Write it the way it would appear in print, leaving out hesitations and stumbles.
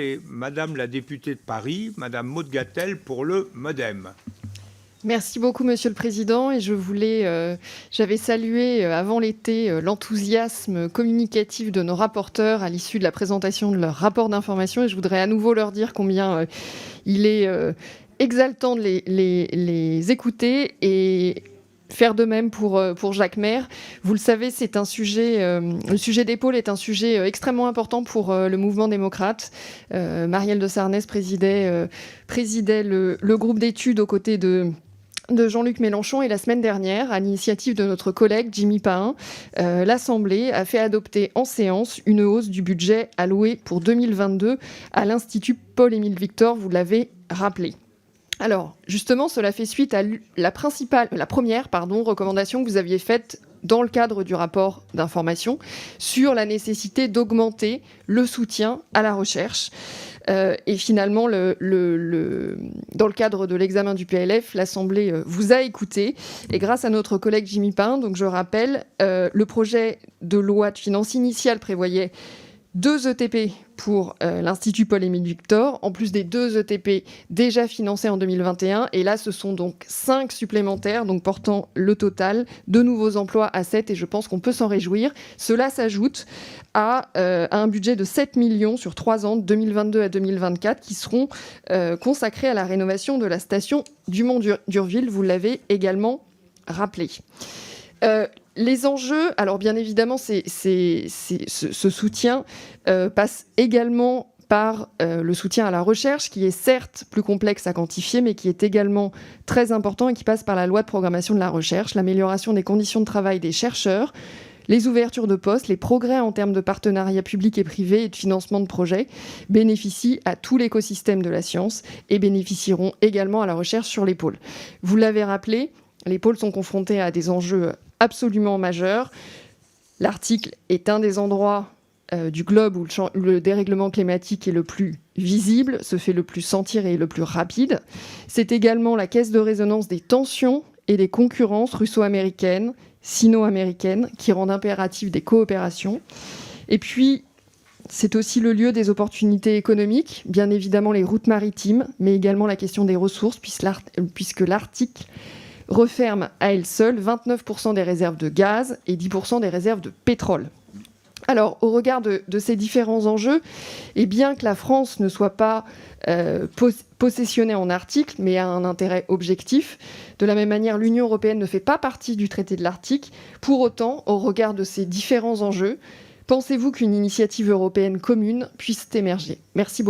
Et Madame la députée de Paris, Madame Maud Gattel, pour le MoDem. Merci beaucoup, Monsieur le Président. Et j'avais salué avant l'été l'enthousiasme communicatif de nos rapporteurs à l'issue de la présentation de leur rapport d'information. Et je voudrais à nouveau leur dire combien il est exaltant de les écouter et faire de même pour Jacques Maire. Vous le savez, c'est un sujet, le sujet des pôles est un sujet extrêmement important pour le mouvement démocrate. Marielle de Sarnez présidait le groupe d'études aux côtés de Jean-Luc Mélenchon, et la semaine dernière, à l'initiative de notre collègue Jimmy Pahin, l'Assemblée a fait adopter en séance une hausse du budget alloué pour 2022 à l'Institut Paul-Émile Victor, vous l'avez rappelé. Alors, justement, cela fait suite à la première recommandation que vous aviez faite dans le cadre du rapport d'information sur la nécessité d'augmenter le soutien à la recherche. Et finalement, dans le cadre de l'examen du PLF, l'Assemblée vous a écouté. Et grâce à notre collègue Jimmy Pahin, donc je rappelle, le projet de loi de finances initiale prévoyait 2 ETP pour l'Institut Paul-Émile Victor, en plus des 2 ETP déjà financés en 2021. Et là, ce sont donc 5 supplémentaires, donc portant le total de nouveaux emplois à 7. Et je pense qu'on peut s'en réjouir. Cela s'ajoute à un budget de 7 millions sur 3 ans, de 2022 à 2024, qui seront consacrés à la rénovation de la station du Mont-d'Urville. Vous l'avez également rappelé. Les enjeux, alors bien évidemment, ce soutien passe également par le soutien à la recherche, qui est certes plus complexe à quantifier, mais qui est également très important et qui passe par la loi de programmation de la recherche, l'amélioration des conditions de travail des chercheurs, les ouvertures de postes, les progrès en termes de partenariat public et privé et de financement de projets bénéficient à tout l'écosystème de la science et bénéficieront également à la recherche sur les pôles. Vous l'avez rappelé, les pôles sont confrontés à des enjeux absolument majeurs. L'Arctique est un des endroits du globe où le dérèglement climatique est le plus visible, se fait le plus sentir et le plus rapide. C'est également la caisse de résonance des tensions et des concurrences russo-américaines, sino-américaines, qui rendent impératif des coopérations. Et puis, c'est aussi le lieu des opportunités économiques, bien évidemment les routes maritimes, mais également la question des ressources, puisque l'Arctique referme à elle seule 29% des réserves de gaz et 10% des réserves de pétrole. Alors, au regard de ces différents enjeux, et bien que la France ne soit pas possessionnée en Arctique, mais a un intérêt objectif, de la même manière, l'Union européenne ne fait pas partie du traité de l'Arctique. Pour autant, au regard de ces différents enjeux, pensez-vous qu'une initiative européenne commune puisse émerger ? Merci beaucoup.